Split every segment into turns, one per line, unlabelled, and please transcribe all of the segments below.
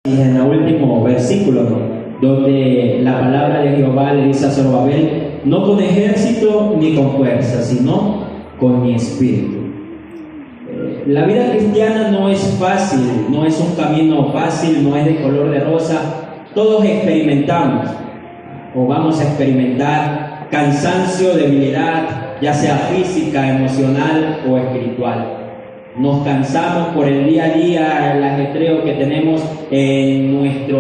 En el último versículo, ¿no?, donde la palabra de Jehová le dice a Zorobabel: no con ejército ni con fuerza, sino con mi espíritu. La vida cristiana no es fácil, no es un camino fácil, no es de color de rosa. Todos experimentamos o vamos a experimentar cansancio, debilidad, ya sea física, emocional o espiritual. Nos cansamos por el día a día, el ajetreo que tenemos en nuestra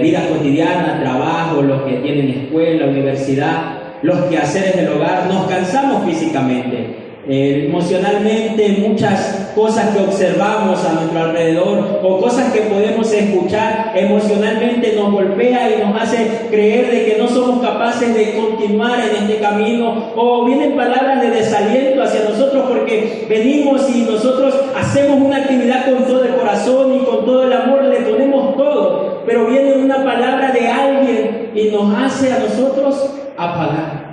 vida cotidiana, trabajo, los que tienen escuela, universidad, los quehaceres del hogar. Nos cansamos físicamente, emocionalmente, muchas cosas que observamos a nuestro alrededor o cosas que podemos escuchar emocionalmente nos golpea y nos hace creer de que no somos capaces de continuar en este camino, o vienen palabras de desaliento hacia nosotros porque venimos y nosotros hacemos una actividad con todo el corazón y con todo el amor, le ponemos todo, pero viene una palabra de alguien y nos hace a nosotros apagar.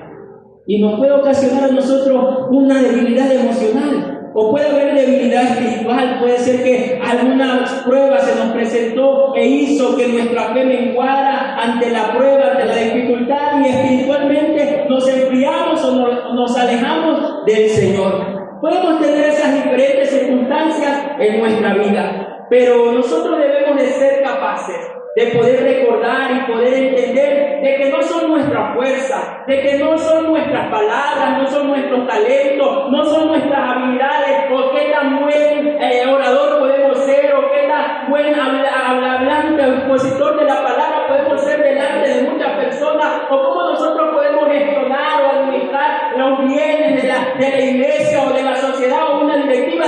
Y nos puede ocasionar a nosotros una debilidad emocional, o puede haber debilidad espiritual. Puede ser que alguna prueba se nos presentó e hizo que nuestra fe menguara ante la prueba, ante la dificultad, y espiritualmente nos enfriamos o nos alejamos del Señor. Podemos tener esas diferentes circunstancias en nuestra vida, pero nosotros debemos de ser capaces de poder recordar y poder entender de que no son nuestra fuerza, de que no son nuestras palabras, no son nuestros talentos, no son nuestras habilidades, o qué tan buen orador podemos ser, o qué tan buen hablante o expositor de la palabra podemos ser delante de muchas personas, o cómo nosotros podemos gestionar o administrar los bienes de la iglesia o de la sociedad o una directiva.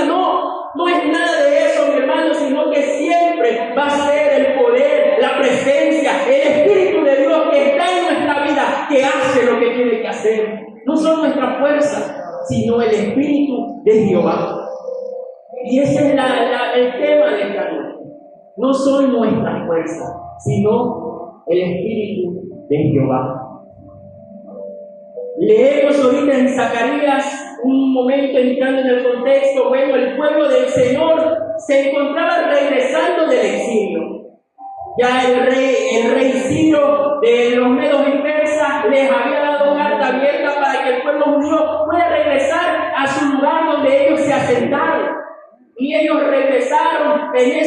No es nada de eso, mi hermano, sino que siempre va a ser el poder, la presencia, el Espíritu de Dios que está en nuestra vida, que hace lo que tiene que hacer. No son nuestras fuerzas, sino el Espíritu de Jehová. Y ese es el tema de esta noche. No son nuestras fuerzas, sino el Espíritu de Jehová. Leemos ahorita en Zacarías, un momento entrando en el contexto. Bueno, el pueblo del Señor se encontraba regresando del exilio. Ya el rey Ciro de los medos y persas les había dado carta abierta para que el pueblo judío pueda regresar a su lugar donde ellos se asentaron. Y ellos regresaron en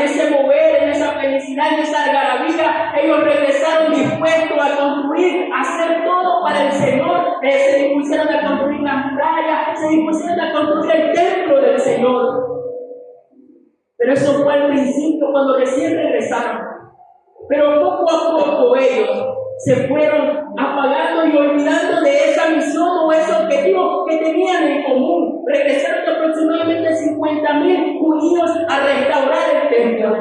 ese mover, en esa felicidad, en esa algarabía. Ellos regresaron dispuestos a construir, a hacer todo para el Señor. Se dispusieron a construir las murallas, se dispusieron a construir el templo del Señor. Pero eso fue al principio, cuando recién regresaron. Pero poco a poco ellos se fueron apagando y olvidando de esa misión o ese objetivo que tenían en común. Regresaron aproximadamente 50,000 judíos a restaurar el templo.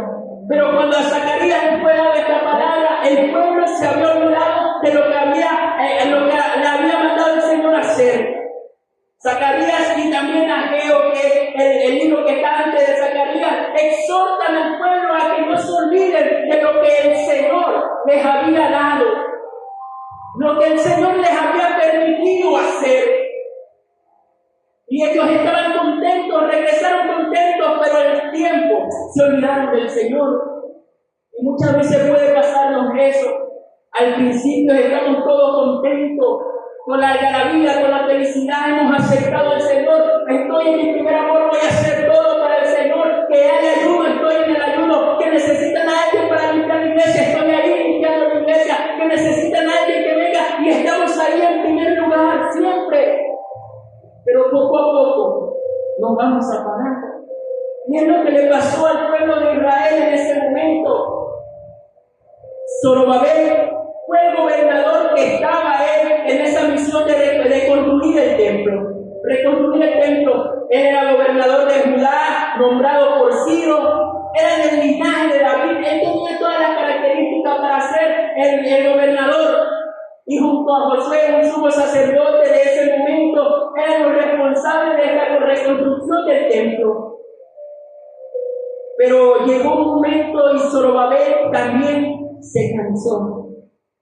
Pero cuando a Zacarías le fue dada esta palabra, el pueblo se había olvidado de lo que le había mandado el Señor a hacer. Zacarías y también Ageo, que el libro que está antes de Zacarías, exhortan al pueblo a que no se olviden de lo que el Señor les había dado, lo que el Señor les había permitido hacer. Y ellos estaban contentos, regresaron contentos, pero al tiempo se olvidaron del Señor. Y muchas veces puede pasarnos eso. Al principio estamos todos contentos, con la algarabía, con la felicidad, hemos aceptado al Señor. Estoy en mi primer amor, voy a hacer todo para el Señor. Que hay ayuno, estoy en el ayuno. Que necesitan a alguien para limpiar la iglesia, estoy ahí limpiando la iglesia. Que necesitan a alguien que venga, y estamos ahí en primer lugar siempre. Pero poco a poco nos vamos apagando. Y es lo que le pasó al pueblo de Israel en ese momento. Zorobabel fue el gobernador que estaba en esa misión de construir el templo. Reconstruir el templo. Él era gobernador de Judá, nombrado por Ciro. Era del linaje de David. Él tenía todas las características para ser el gobernador. Y junto a Josué, un sumo sacerdote de ese momento, eran los responsables de esta reconstrucción del templo. Pero llegó un momento y Zorobabel también se cansó.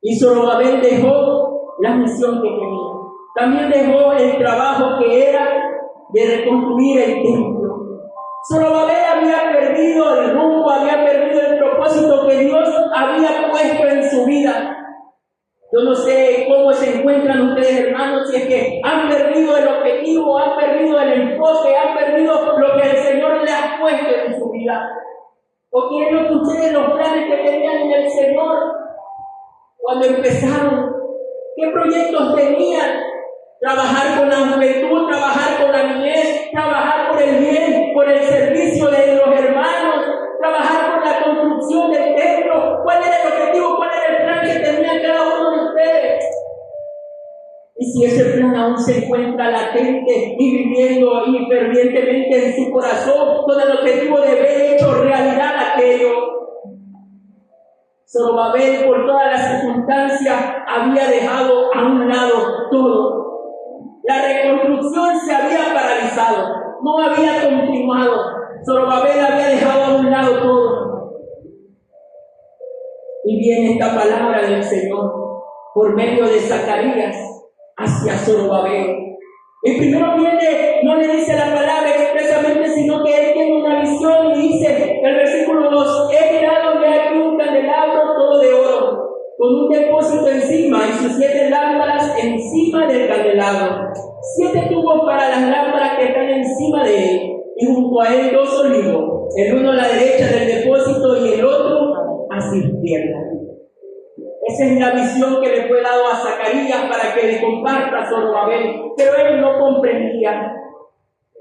Y Zorobabel dejó la misión que tenía. También dejó el trabajo que era de reconstruir el templo. Zorobabel había perdido el rumbo, había perdido el
encuentran ustedes, hermanos, si es que han perdido el objetivo, han perdido el enfoque, han perdido lo que el Señor le ha puesto en su vida? ¿O quieren que ustedes los planes que tenían en el Señor cuando empezaron? ¿Qué proyectos tenían? Trabajar con la juventud, trabajar con la niñez, trabajar por el bien, por el servicio de los hermanos, trabajar por la construcción del templo. ¿Cuál era el objetivo? ¿Cuál era el plan que tenía cada uno de ustedes? Y si ese plan aún se encuentra latente y viviendo y fervientemente en su corazón, con el objetivo de ver hecho realidad aquello. Zorobabel, por todas las circunstancias, había dejado a un lado todo. La reconstrucción se había paralizado, no había continuado. Zorobabel había dejado a un lado todo. Y viene esta palabra del Señor por medio de Zacarías hacia Zorobabel. Y primero viene, no le dice la palabra expresamente, sino que él tiene una visión y dice, el versículo 2, he mirado y aquí un candelabro todo de oro, con un depósito encima y sus 7 lámparas encima del candelabro. 7 tubos para las lámparas que están encima de él, y junto a él 2 olivos, el uno a la derecha del depósito y el otro a su izquierda. Esa es la visión que le fue dado a Zacarías para que le comparta a Zorobabel, pero él no comprendía.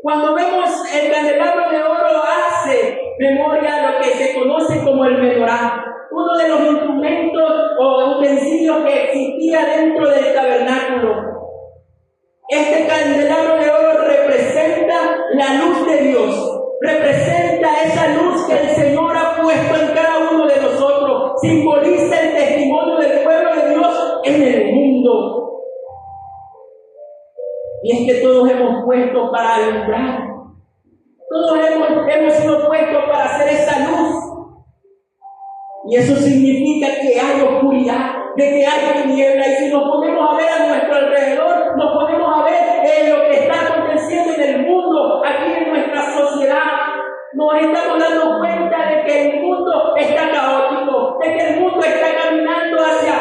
Cuando vemos el candelabro de oro, hace memoria a lo que se conoce como el menorá, uno de los instrumentos o utensilios que existía dentro del tabernáculo. Este candelabro de oro representa la luz de Dios, representa esa luz que el Señor ha puesto en cada uno de nosotros, simboliza el testimonio del pueblo de Dios en el mundo. Y es que todos hemos puesto para alumbrar, todos hemos sido puestos para hacer esa luz. Y eso significa que hay oscuridad, de que hay tiniebla. Y si nos ponemos a ver a nuestro alrededor, nos ponemos a ver lo que está aconteciendo en el mundo, aquí en nuestra sociedad, nos estamos dando cuenta de que el mundo está caótico, de que el mundo está caminando hacia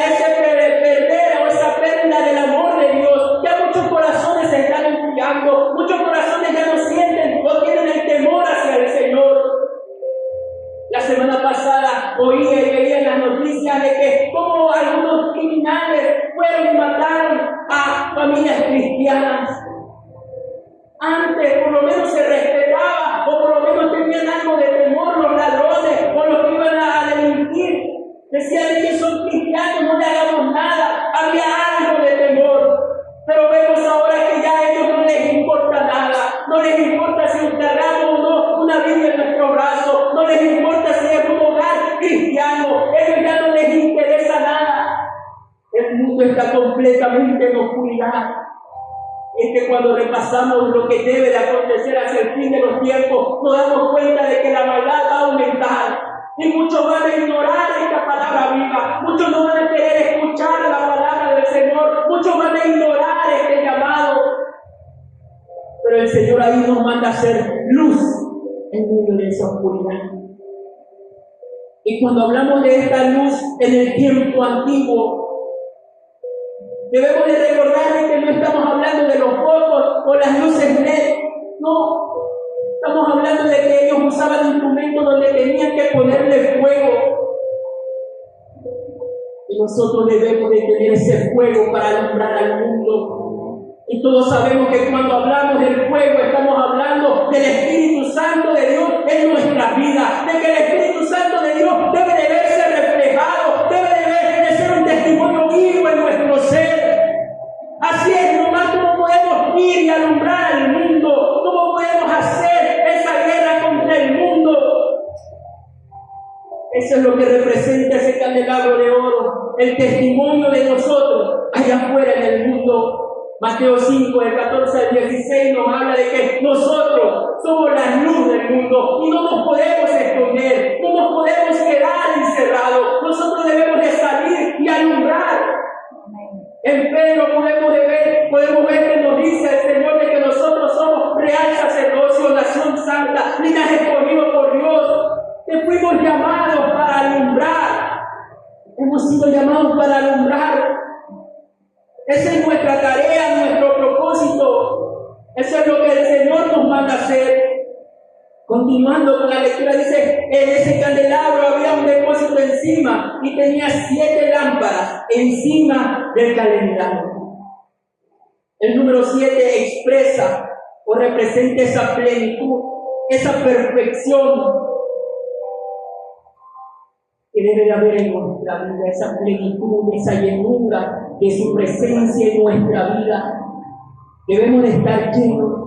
ese perder o esa pérdida del amor de Dios. Ya muchos corazones se están enfriando, muchos corazones ya no sienten o tienen el temor hacia el Señor. La semana pasada oía y veía en las noticias de que como algunos criminales fueron y mataron a familias cristianas. Antes por lo menos se respetaba, o por lo menos tenían algo de temor los ladrones o los que iban a delinquir. Decían que son cristianos, no le hagamos nada. Había algo de temor. Pero vemos ahora que ya a ellos no les importa nada. No les importa si encargamos o no una Biblia en nuestro brazo. No les importa si es un hogar cristiano. A ellos ya no les interesa nada. El mundo está completamente en oscuridad. Y es que cuando repasamos lo que debe de acontecer hacia el fin de los tiempos, nos damos cuenta de que la maldad va a aumentar. Y muchos van a ignorar esta palabra viva. Muchos no van a querer escuchar la palabra del Señor. Muchos van a ignorar este llamado. Pero el Señor ahí nos manda a hacer luz en medio de esa oscuridad. Y cuando hablamos de esta luz en el tiempo antiguo, debemos de recordar que no estamos hablando de los focos o las luces LED. No. Estamos hablando de que ellos usaban instrumentos donde tenían que ponerle fuego. Y nosotros debemos de tener ese fuego para alumbrar al mundo. Y todos sabemos que cuando hablamos del fuego estamos hablando del Espíritu Santo de Dios en nuestra vida. De que el Espíritu Santo de Dios debe de verse reflejado, debe de ser un testimonio vivo en nuestro ser. Así es nomás como podemos ir y alumbrar al mundo, cómo podemos hacer esa guerra contra el mundo. Eso es lo que representa ese candelabro de oro, el testimonio de nosotros allá afuera en el mundo. Mateo 5, del 14 al 16 nos habla de que nosotros somos la luz del mundo y no nos podemos esconder, no nos podemos quedar encerrados. Nosotros debemos de salir y alumbrar. En Pedro podemos ver que nos dice el Señor de que nosotros somos real sacerdocio, nación santa, linaje escogido por Dios, que fuimos llamados para alumbrar. Hemos sido llamados para alumbrar. Esa es nuestra tarea, nuestro propósito. Eso es lo que el Señor nos manda hacer. Continuando con la lectura, dice, en ese candelabro había un depósito encima y tenía 7 lámparas encima del candelabro. El número 7 expresa o representa esa plenitud, esa perfección que debe de haber en nuestra vida, esa plenitud, esa llenura de su presencia en nuestra vida. Debemos de estar llenos.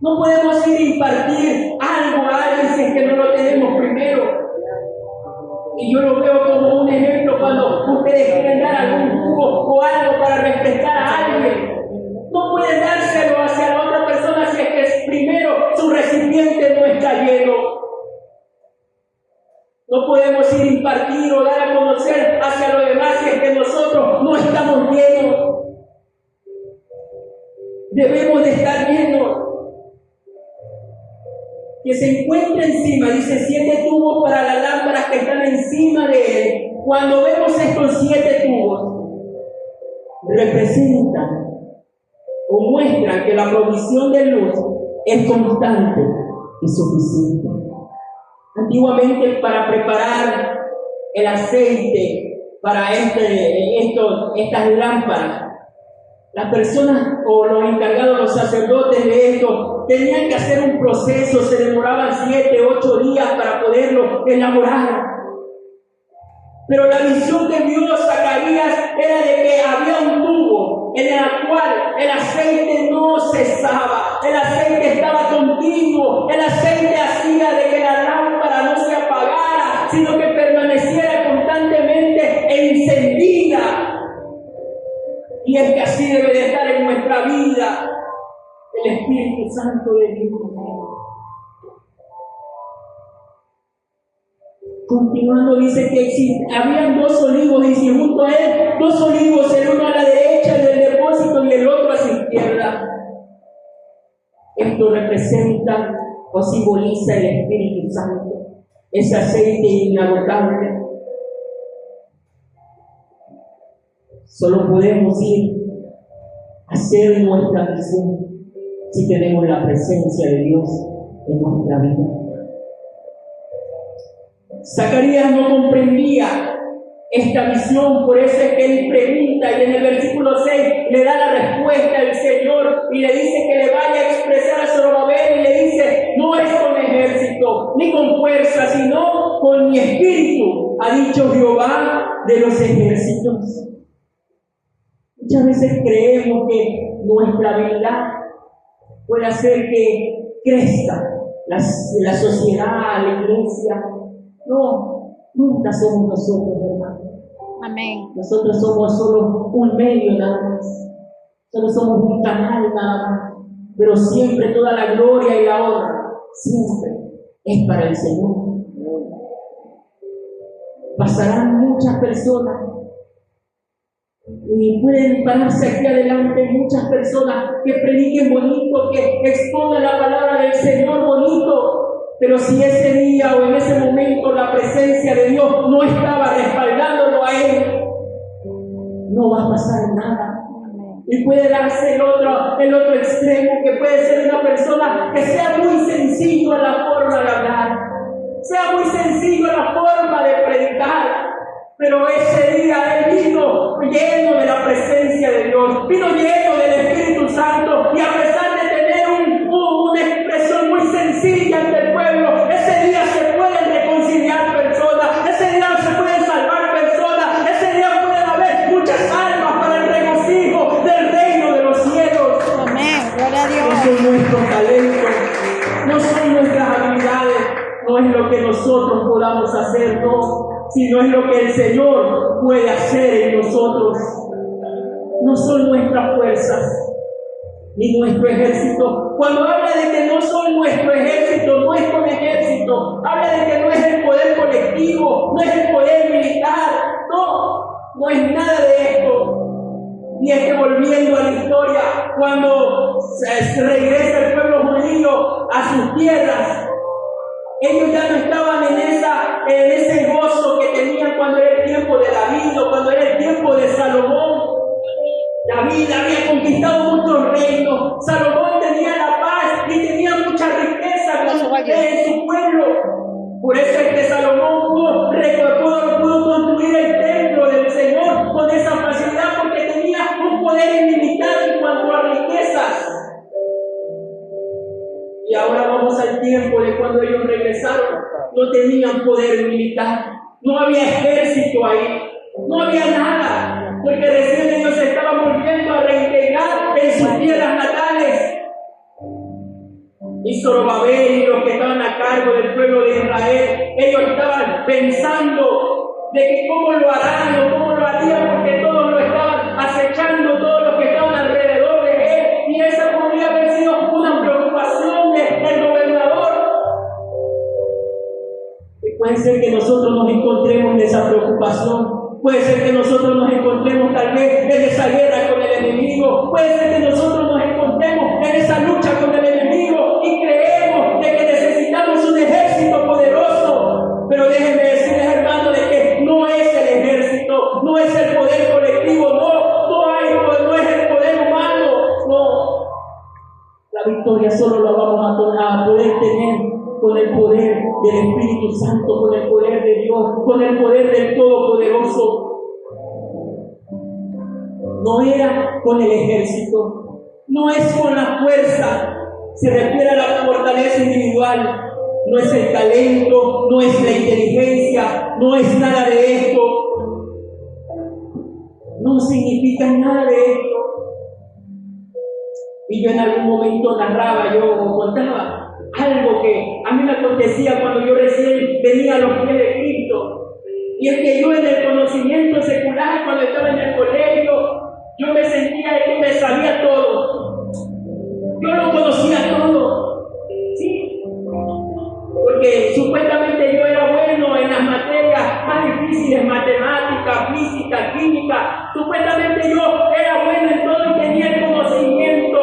No podemos ir a impartir algo a alguien si es que no lo tenemos primero. Y yo lo veo como un ejemplo cuando ustedes quieren dar algún jugo o algo para refrescar a alguien. No pueden dárselo hacia la otra persona si es que primero su recipiente no está lleno. No podemos ir a impartir o dar a conocer hacia los demás si es que nosotros no estamos llenos. Debemos de estar llenos. Que se encuentra encima, dice 7 tubos para las lámparas que están encima de él. Cuando vemos estos 7 tubos, representan o muestran que la provisión de luz es constante y suficiente. Antiguamente, para preparar el aceite para estas lámparas, las personas o los encargados, los sacerdotes de esto, tenían que hacer un proceso, se demoraban 7, 8 días para poderlo elaborar. Pero la visión que vio Zacarías era de que había un tubo en el cual el aceite no cesaba, el aceite estaba continuo, el aceite hacía de que la lámpara no se apagara, sino que permaneciera constantemente encendida. Y es que así debe de estar en nuestra vida el Espíritu Santo de Dios. Continuando dice que habían 2 olivos y junto a él 2 olivos, el uno a la derecha del depósito y el otro a su izquierda. Esto representa o simboliza el Espíritu Santo, ese aceite inagotable. Solo podemos ir a hacer nuestra misión si tenemos la presencia de Dios en nuestra vida. Zacarías no comprendía esta visión, por eso es que él pregunta y en el versículo 6 le da la respuesta al Señor y le dice que le vaya a expresar a Zorobabel y le dice, no es con ejército ni con fuerza, sino con mi espíritu, ha dicho Jehová de los ejércitos. Muchas veces creemos que nuestra habilidad puede hacer que crezca la sociedad, la iglesia. No, nunca somos nosotros, hermano.
Amén.
Nosotros somos solo un medio nada más. Solo somos un canal nada más. Pero siempre toda la gloria y la honra, siempre es para el Señor. Pasarán muchas personas y pueden pararse aquí adelante muchas personas que prediquen bonito, que expongan la palabra del Señor bonito. Pero si ese día o en ese momento la presencia de Dios no estaba respaldándolo a él, no va a pasar nada. Y puede darse el otro extremo, que puede ser una persona que sea muy sencillo en la forma de hablar, sea muy sencillo en la forma de predicar, pero ese día él vino lleno de la presencia de Dios, vino lleno del Espíritu Santo, y a pesar de tener una expresión muy sencilla ante el pueblo, ese día se pueden reconciliar personas, ese día se pueden salvar personas, ese día pueden haber muchas almas para el regocijo del reino de los cielos.
Amén. Gloria a Dios.
No son nuestros talentos, no son nuestras habilidades, no es lo que nosotros podamos hacer, no, sino es lo que el Señor puede hacer en nosotros. No son nuestras fuerzas ni nuestro ejército. Cuando habla de que no son nuestro ejército, no es con ejército, habla de que no es el poder colectivo, no es el poder militar, no es nada de esto. Y es que volviendo a la historia, cuando se regresa el pueblo judío a sus tierras, ellos ya no estaban en ese gozo que tenían cuando era el tiempo de David o cuando era el tiempo de Salomón. pudo construir el templo del Señor con esa facilidad porque tenía un poder ilimitado en cuanto a riquezas. Y ahora vamos al tiempo de cuando ellos regresaron. No tenían poder militar, no había ejército ahí, no había nada, porque recién ellos se estaban volviendo a reintegrar en sus tierras natales. Y Zorobabel y los que estaban a cargo del pueblo de Israel, ellos estaban pensando de que cómo lo harán o cómo lo harían, porque todos lo estaban acechando, todos los que estaban alrededor de él, y esa podría haber sido una preocupación del gobernador. Y puede ser que nosotros nos encontremos en esa preocupación, puede ser que nosotros nos encontremos tal vez en esa guerra con el enemigo, puede ser que nosotros nos encontremos en esa lucha con el enemigo y creemos de que necesitamos un ejército poderoso. Pero déjenme decirles, hermano, de que no es el ejército, no es el poder colectivo, no es el poder humano, no. La victoria solo la vamos a poder tener con el poder del Espíritu Santo, con el poder de Dios, con el poder del Todopoderoso. No era con el ejército, no es con la fuerza, se refiere a la fortaleza individual, no es el talento, no es la inteligencia, no es nada de esto, no significa nada de esto. Y yo en algún momento narraba, yo contaba algo que a mí me acontecía cuando yo recién venía a los pies de Cristo. Y es que yo en el conocimiento secular, cuando estaba en el colegio, yo me sentía que me sabía todo. Yo lo conocía todo. ¿Sí? Porque supuestamente yo era bueno en las materias más difíciles, matemática, física, química. Supuestamente yo era bueno en todo y tenía el conocimiento.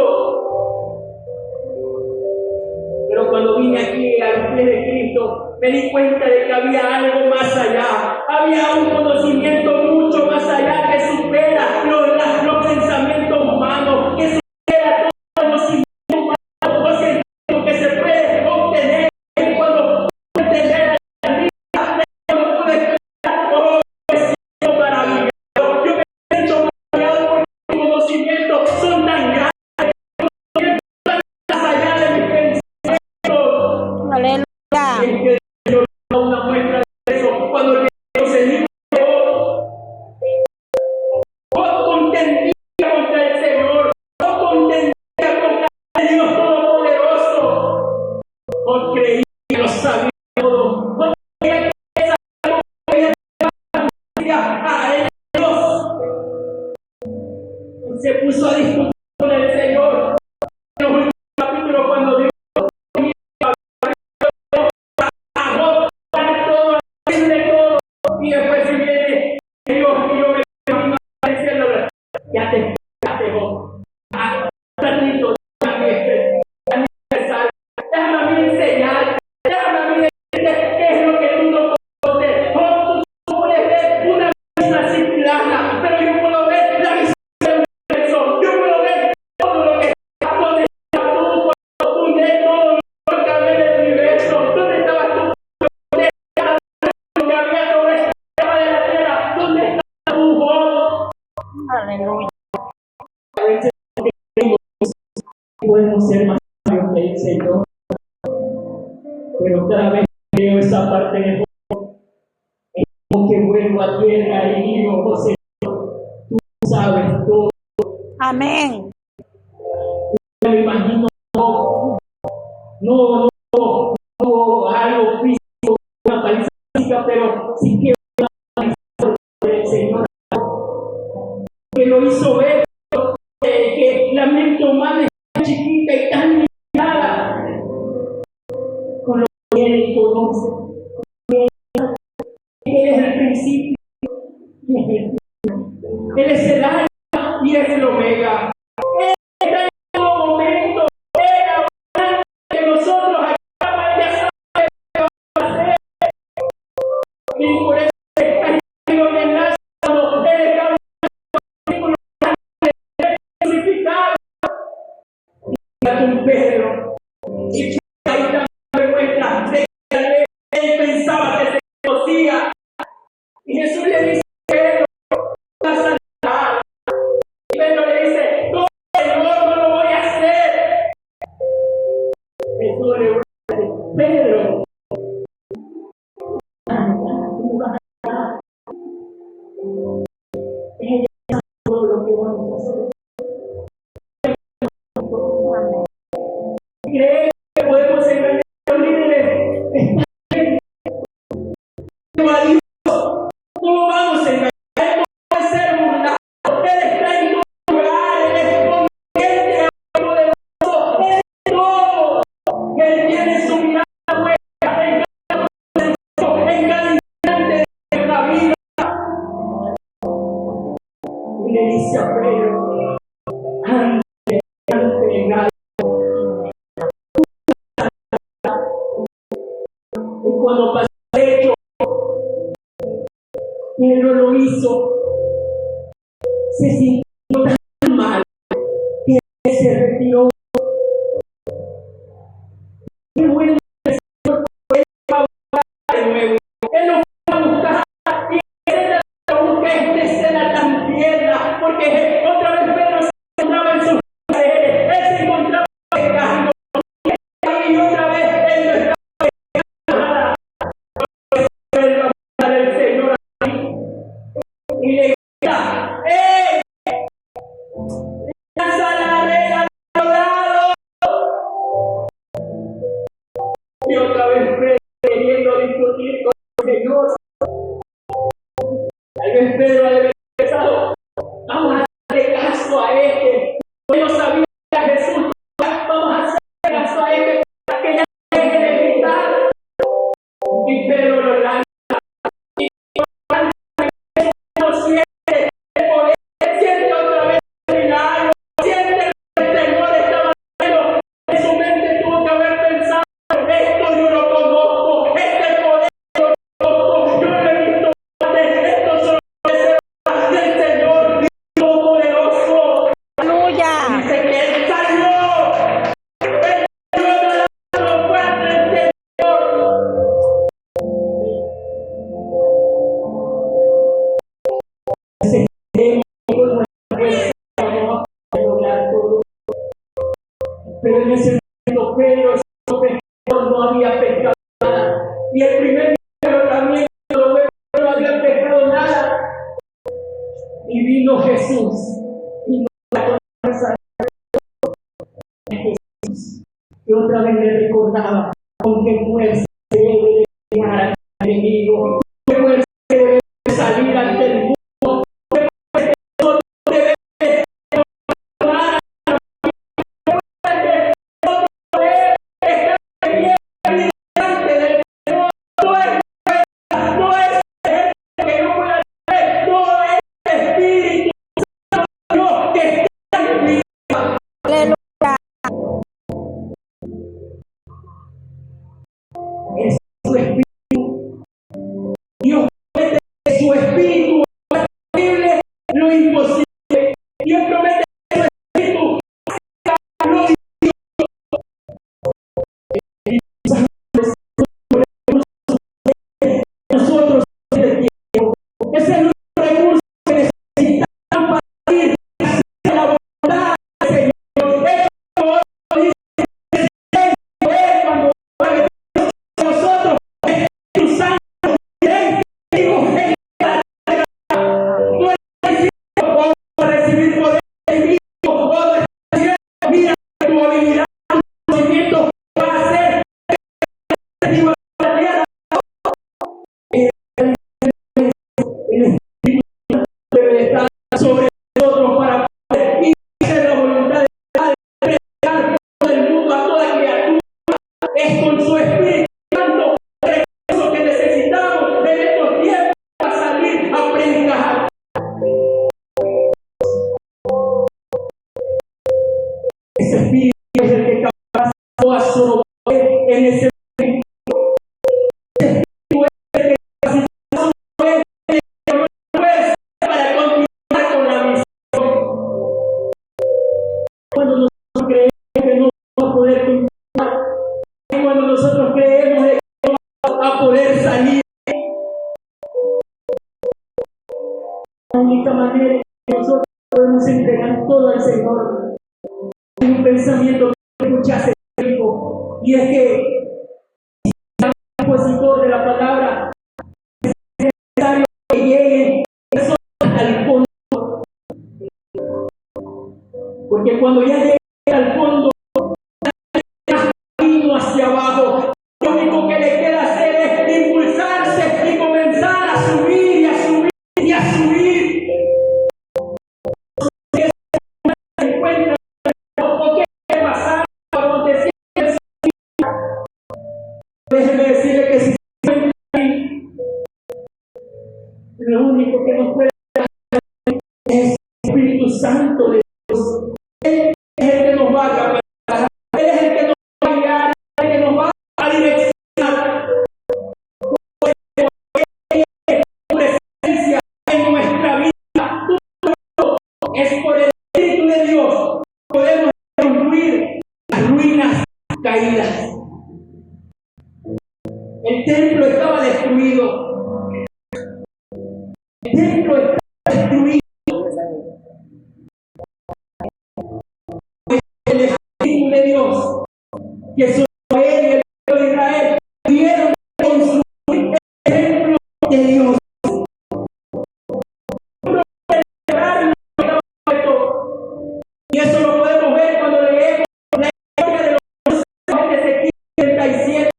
Pero cuando vine aquí a los pies de Cristo, me di cuenta de que había algo más allá. Había un conocimiento mucho más allá que supera los pensamientos humanos, que supera todo conocimiento humano, los sentidos que se puede obtener. Y cuando pude entender la vida, cuando pude expresar, oh, me siento maravillado. Yo me siento maravillado porque mis conocimientos son tan grandes, más allá de mis pensamientos.
Aleluya.
Es que yo da una muestra de eso cuando leemos el libro de Job contendía contra el Señor, Job contendía contra el Dios Todopoderoso. Job creía que lo sabía todo. Job creía que esa podía a él Dios. Y se puso a discutir con el Señor. En los últimos capítulos, cuando Dios y después si viene Dios y yo me imagino diciendo, ya te Job, tantito, déjame a mí enseñar, déjame a mí decirte qué es lo que tú no conoces. Job, tú puedes ver una visión así plana, pero yo puedo ver la visión del universo, yo puedo ver todo lo que está, donde estabas tú cuando tú ves todo lo que había del universo, dónde estabas tú, lo que había sobre esta de la tierra, dónde está tu Job.
Aleluya.
A veces podemos ser más sabios que el Señor, pero cada vez que veo esa parte de Job, es como que vuelvo a tierra y digo, oh Señor, tú sabes todo.
Amén.
Yo me imagino no algo físico, una paliza física, pero sí que una paliza del Señor que lo hizo ver que la mente humana es chiquita y tan limitada con lo que él conoce. Él es el principio y es el fin. Él es el alfa y es el omega. Él está en todo momento. Él antes que nosotros acabamos ya sabe lo que va a hacer. Y por eso está en el Lázaro, él está crucificado. Y con Pedro. Y ahí también me cuenta de que él pensaba que se conocía. a Dios. No lo vamos a engañar. Él no puede ser burlado. Él está en todo lugar. Él es omnisciente, poderoso. Él es todo. Él tiene su mirada puesta en cada instante de la vida. Y le dice a Pedro, ante en algo. Y cuando pasó el hecho, Pedro lo hizo, se sintió tan mal que se retiró. Qué bueno que el Señor fue a buscar de nuevo. Él lo fue a buscar y él lo busca esta escena tan tierna, porque otra vez Pedro se encontraba en sus paredes, él se encontraba pecando, y otra vez él no estaba pecando nada. Él va a buscar al Señor y le grita, ¡eh! ¡Lanza la regla al lado! Y otra vez Pedro queriendo discutir con el Señor. Tal vez Pedro ha de haber pensado, vamos a hacerle caso a este. Yo no sabía que era Jesús. Vamos a hacerle caso a este para que ya deje de gritar. Y Pedro lo lanza. Y no siente el poder, siente otra vez el milagro, siente que el Señor estaba haciendo. En su mente tuvo que haber pensado, esto yo lo conozco, este poder yo lo conozco, yo lo he visto antes, esto solo del Señor Todopoderoso.
Aleluya.
Dice que él salió. Él salió de la fuerte del Señor. Dice que con nuestra fuerza vamos a lograr todo. Pero en ese momento Pedro, siendo pecador, no había pecado nada. Y el primer Pedro también lo ve, no había pecado nada. Y vino Jesús. Y no la fuerza de Jesús. Y otra vez le recordaba con qué fuerza se debe dejar al enemigo, con qué fuerza se debe salir ante el mundo, con qué fuerza no debe tomar a la
Aleluya.
es su espíritu. Dios promete que su espíritu es posible lo imposible. Dios promete que su espíritu haga lo nosotros el tiempo. Ese es el recurso que necesitamos para ir hacia la voluntad del Señor. Cuando nosotros Espíritu Santo no vamos a recibir poder divino, mira tu habilidad, tu conocimiento va a ser la tierra. El Espíritu Santo debe estar sobre nosotros para poder ir a hacer la voluntad de Dios, predicar todo el mundo, a toda criatura. Es con su Espíritu Santo el recurso que necesitamos en estos tiempos para salir a predicar. Ese Espíritu es el que capacitó a Zorobabel en ese momento. Ese Espíritu es el que capacitó a Zorobabel en ese fuerza para continuar con la misión. Cuando nosotros creemos que no vamos a poder continuar, y cuando nosotros creemos que no vamos a poder salir, la única manera que nosotros podemos entregar todo al Señor. Hay un pensamiento que escuché hace tiempo, y es que si el expositor de la palabra es necesario que llegue eso hasta el fondo, porque cuando ya llegue al fondo, camino hacia abajo, lo único que le queda hacer es impulsarse y comenzar Lo único que nos puede dar es el Espíritu Santo de Dios. Él es el que nos va a capacitar. Él es el que nos va a guiar, el que nos va a direccionar. Su presencia en nuestra vida. Es por el Espíritu de Dios que podemos construir las ruinas caídas. El templo estaba destruido. El templo estaba destruido. El Espíritu de Dios, que solo él y el pueblo de Israel pudieron construir el templo de Dios. Y eso lo podemos ver cuando leemos la historia de los de Ezequiel 37.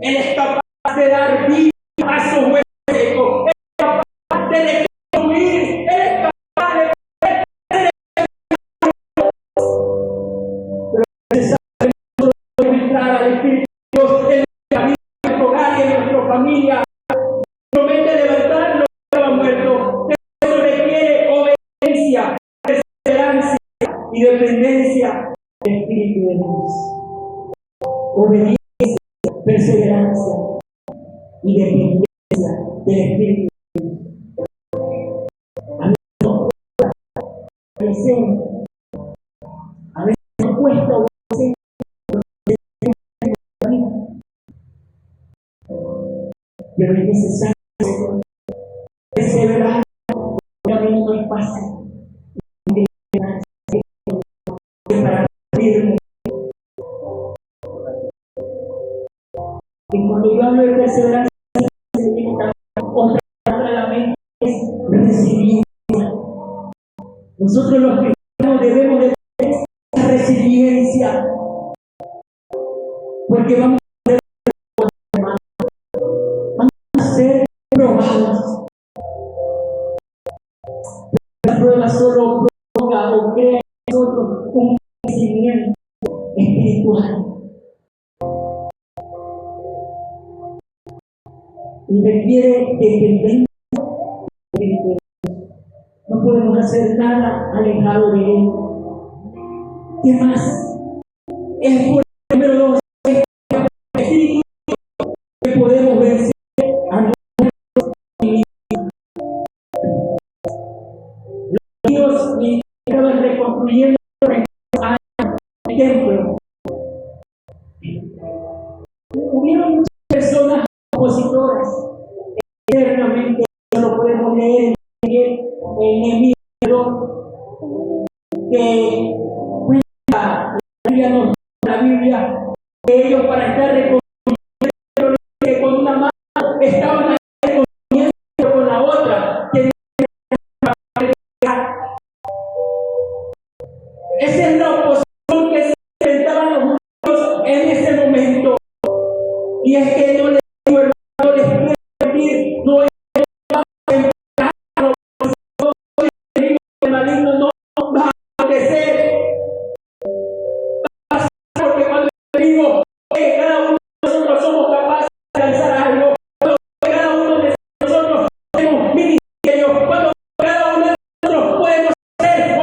Él es capaz de dar vida a su hueso seco. Él es capaz de reconstruir. Él es capaz de entrar al Espíritu de Dios en nuestra vida, en nuestro hogar y en nuestra familia. Promete levantarlo de los muertos. Eso requiere obediencia, perseverancia y dependencia del Espíritu de Dios. Obediencia, perseverancia y dependencia del Espíritu de Dios. A veces nos cuesta obedecer, pero es necesario perseverar. Obviamente no es fácil. Para firme. Y cuando yo hablo de perseverancia, otra palabra a la mente es resiliencia. Nosotros los cristianos debemos de tener esa resiliencia, porque vamos a ser probados. La prueba solo provoca o crea en nosotros un crecimiento espiritual. Y requiere dependencia espiritual. No podemos hacer nada alejado de él. ¿Qué más? Es por el número 2, es por el Espíritu que podemos vencer a nuestros enemigos. Los judíos estaban reconstruyendo el templo. Hubieron muchas personas opositoras. Eternamente, eso lo podemos leer en Nehemías, que cuenta la Biblia, que ellos para estar reconstruyendo, que con una mano estaban reconstruyendo con la otra. Esa es la oposición que se enfrentaban los judíos en ese momento. Y es que no les digo, hermano, no les puedo decir, no es el maligno no va a acontecer. Porque cuando digo que cada uno de nosotros somos capaces de alcanzar algo, cuando cada uno de nosotros tenemos ministerios, cuando cada uno de nosotros podemos ser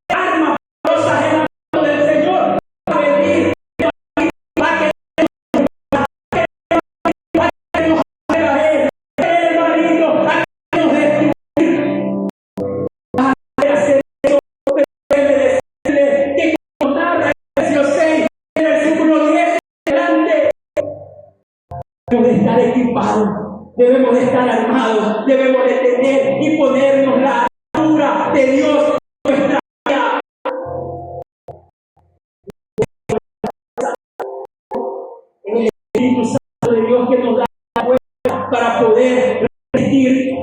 armas poderosas en la mano del Señor, a venir, a que el maligno, a que nos destruir, a hacer eso, debe decirle que como narra Efesios 6, en el versículo 10 delante, debemos de estar equipados, debemos de estar armados, debemos de tener y ponernos la armadura de Dios en nuestra vida. En el Espíritu Santo de Dios que nos da la fuerza para poder resistir.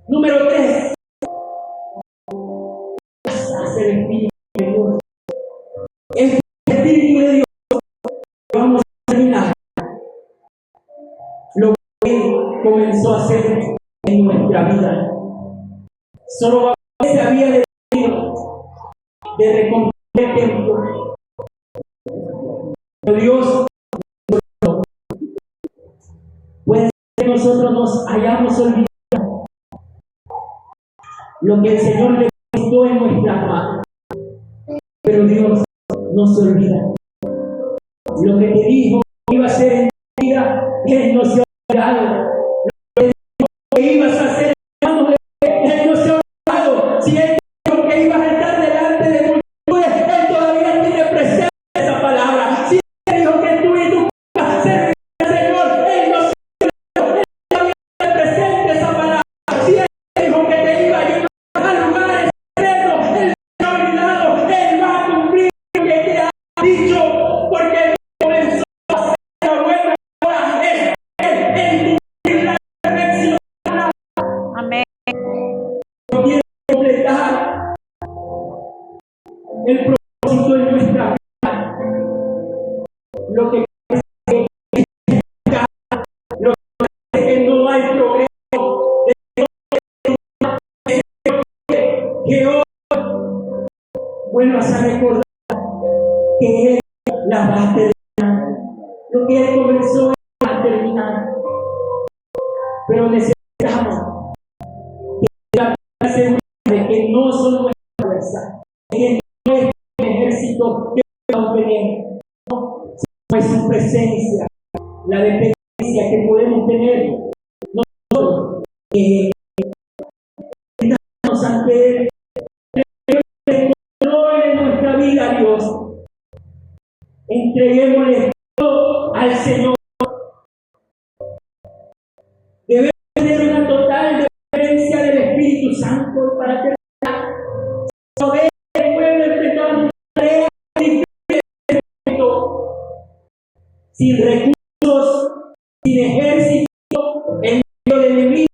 Número 3. Hacer el Espíritu de Dios. Es el Espíritu de Dios que vamos a terminar lo que Él comenzó a hacer en nuestra vida. Solo se había decidido de reconstruir el templo. Pero Dios, puede ser que nosotros nos hayamos olvidado lo que el Señor le puso en nuestras manos. Pero Dios no se olvida. Lo que te dijo que iba a hacer en tu vida, Él no se ha olvidado. Lo que dijo que ibas a hacer en manos de Él no se ha olvidado. Si Él dijo que ibas a estar delante de multitudes, Él todavía tiene presente esa palabra. Si Él dijo que tú y tu casa servirán al Señor, Él no se ha olvidado. Él todavía tiene presente esa palabra. Si Él dijo que te iba a llevar a lugares eternos, Él no se ha olvidado. Él va a cumplir lo que te ha dicho, porque Él comenzó a hacer la buena obra. Él cumplir la perfección.
Amén.
No quiere completar el propósito en nuestra vida. Lo que parece que es pecado, lo que parece que no hay progreso, que hoy vuelvas a recordar que Él la va a terminar. Lo que Él comenzó, Él va a terminar. Pero necesitamos la seguridad de que no son nuestra fuerza, de que no es un ejército que va a obtener, no, sino es su presencia, la dependencia que podemos tener nosotros, estamos ante Él, el control de nuestra vida a Dios. Entreguémosle todo al Señor. Debemos tener una total dependencia del Espíritu Santo para terminar. Poder el pueblo enfrentar una tarea difícil, sin recursos, sin ejército, en medio de enemigos,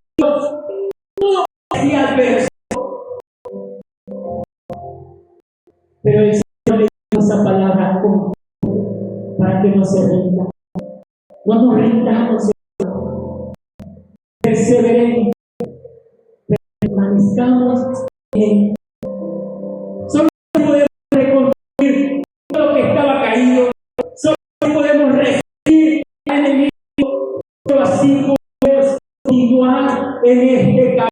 todo parecía adverso. Pero el Señor le dio esa palabra para que no se rinda. No nos rindamos, Señor. Perseveremos, permanezcamos en Él. Solo podemos reconstruir todo lo que estaba caído. Solo podemos resistir al enemigo. Solo así podemos continuar en este camino.